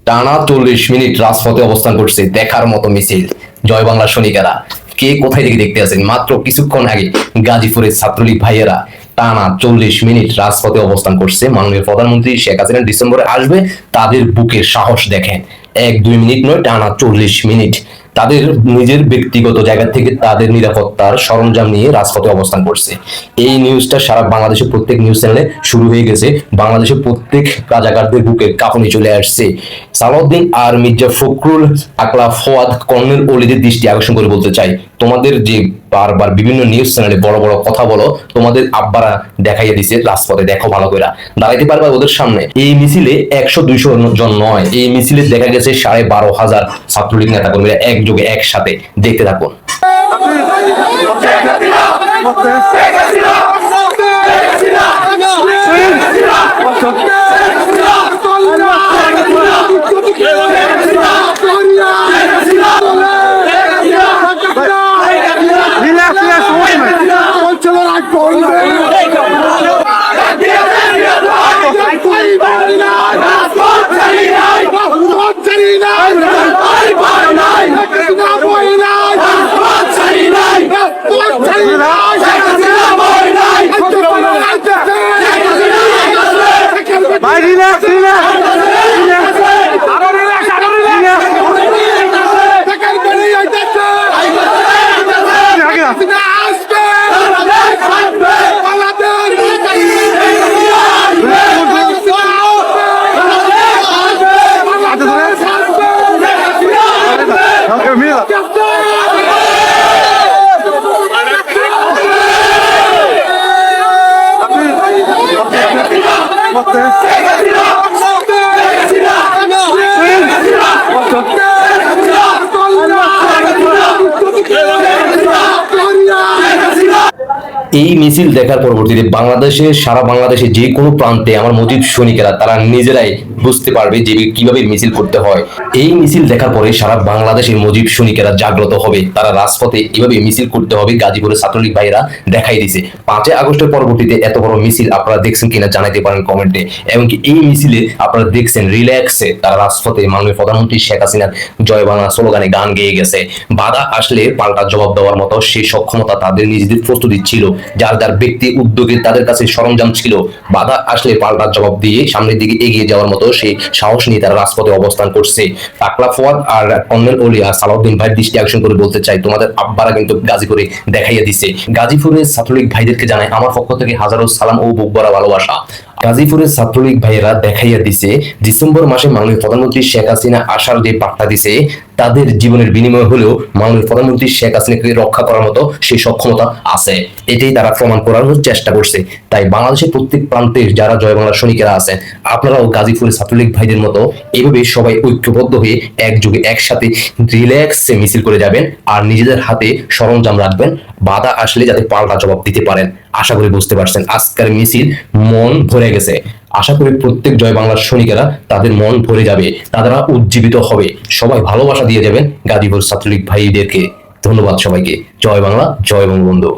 টানা 40 মিনিট রাজপথে অবস্থান করছে, দেখার মতো মিছিল। জয় বাংলা সৈনিকেরা কে কোথায় থেকে দেখতে আছেন? মাত্র কিছুক্ষণ আগে গাজীপুরের ছাত্রলীগ ভাইয়েরা টানা 40 মিনিট রাজপথে অবস্থান করছে। মাননীয় প্রধানমন্ত্রী শেখ হাসিনা ডিসেম্বরে আসবে, তাদের বুকের সাহস দেখেন। 1-2 মিনিট নয়, টানা 40 মিনিট তাদের নিজের ব্যক্তিগত জায়গা থেকে তাদের নিরাপত্তার সরঞ্জাম নিয়ে রাজপথে অবস্থান করছে। এই নিউজটা সারা বাংলাদেশের প্রত্যেক নিউজ চ্যানেলে শুরু হয়ে গেছে। বাংলাদেশের প্রত্যেক রাজাকারদের বুকে কাঁপুনি চলে আসছে। সালাউদ্দিন আর মির্জা ফখরুল, আকলা ফোয়াদ, কর্নেল অলিদের দৃষ্টি আকর্ষণ করে বলতে চাই, তোমাদের যে বারবার বিভিন্ন নিউজ চ্যানেলে বড় বড় কথা বলো, তোমাদের আব্বারা দেখাইয়া দিছে রাজপথে, দেখো ভালো করে দাঁড়াইতে পারবা ওদের সামনে। এই মিছিলে 100-200 জন নয়, এই মিছিলে দেখা গেছে 12,500 ছাত্রলীগ নেতা কর্মীরা একযোগে একসাথে। দেখতে থাকুন। এই মিছিল দেখার পরবর্তীতে সারা বাংলাদেশে যে কোনো প্রান্তে আমার মুজিব সৈনিকেরা তারা নিজেরাই বুঝতে পারবে যে কিভাবে মিছিল করতে হয়। এই মিছিল দেখার পরে সারা বাংলাদেশের মুজিব সৈনিকেরা জাগ্রত হবে, তারা রাজপথে এভাবে মিছিল করতে হবে। গাজীপুরের ছাত্রলীগ ভাইরা দেখাই দিয়েছে। 5 আগস্টের পরবর্তীতে এত বড় মিছিল আপনারা দেখছেন কিনা জানাইতে পারেন কমেন্টে। এমনকি এই মিছিলে আপনারা দেখছেন রিল্যাক্সে তারা রাজপথে মাননীয় প্রধানমন্ত্রী শেখ হাসিনার জয় বাংলা স্লোগানে গান গেয়ে গেছে। বাধা আসলে পাল্টা জবাব দেওয়ার মতো সেই সক্ষমতা তাদের নিজেদের প্রস্তুতি ছিল, যার যার ব্যক্তি উদ্যোগে তাদের কাছে সরঞ্জাম ছিল। বাধা আসলে পাল্টা জবাব দিয়ে সামনের দিকে এগিয়ে যাওয়ার মতো সেই সাহস নিয়ে তারা রাজপথে অবস্থান করছে। আকলা ফোয়াদ আর কর্নেল অলি আর সালাউদ্দিন ভাইয়ের দৃষ্টি আকর্ষণ করে বলতে চাই, তোমাদের আব্বারা কিন্তু গাজীপুরে দেখাইয়া দিছে। গাজীপুরের ছাত্রলীগ ভাইদেরকে জানাই আমার পক্ষ থেকে হাজারো সালাম ও বুক ভরা ভালোবাসা। গাজীপুরের ছাত্রলীগ ভাইয়েরা দেখাইয়া দিছে ডিসেম্বর মাসে মাননীয় প্রধানমন্ত্রী শেখ হাসিনা আসার যে বার্তা দিছে, তাদের জীবনের বিনিময় হলেও মাননীয় প্রধানমন্ত্রী শেখ হাসিনাকে রক্ষা করার মতো সেই সক্ষমতা আছে, এটাই তারা প্রমাণ করার চেষ্টা করছে। তাই বাংলাদেশের প্রত্যেক প্রান্তের যারা জয় বাংলার সৈনিকেরা আছেন, আপনারাও গাজীপুরের ছাত্রলীগ ভাইদের মতো এভাবে সবাই ঐক্যবদ্ধ হয়ে একযোগে একসাথে রিল্যাক্সে মিছিল করে যাবেন আর নিজেদের হাতে সরঞ্জাম রাখবেন, বাধা আসলে যাতে পাল্টা জবাব দিতে পারেন। আশা করি বুঝতে পারছেন আজকের মিছিল মন ভরে গেছে। আশা করি প্রত্যেক জয় বাংলার সৈনিকেরা তাদের মন ভরে যাবে, তারা উজ্জীবিত হবে, সবাই ভালোবাসা দিয়ে যাবেন গাজীপুর ছাত্রলীগ ভাইদেরকে। ধন্যবাদ সবাইকে। জয় বাংলা, জয় বঙ্গবন্ধু।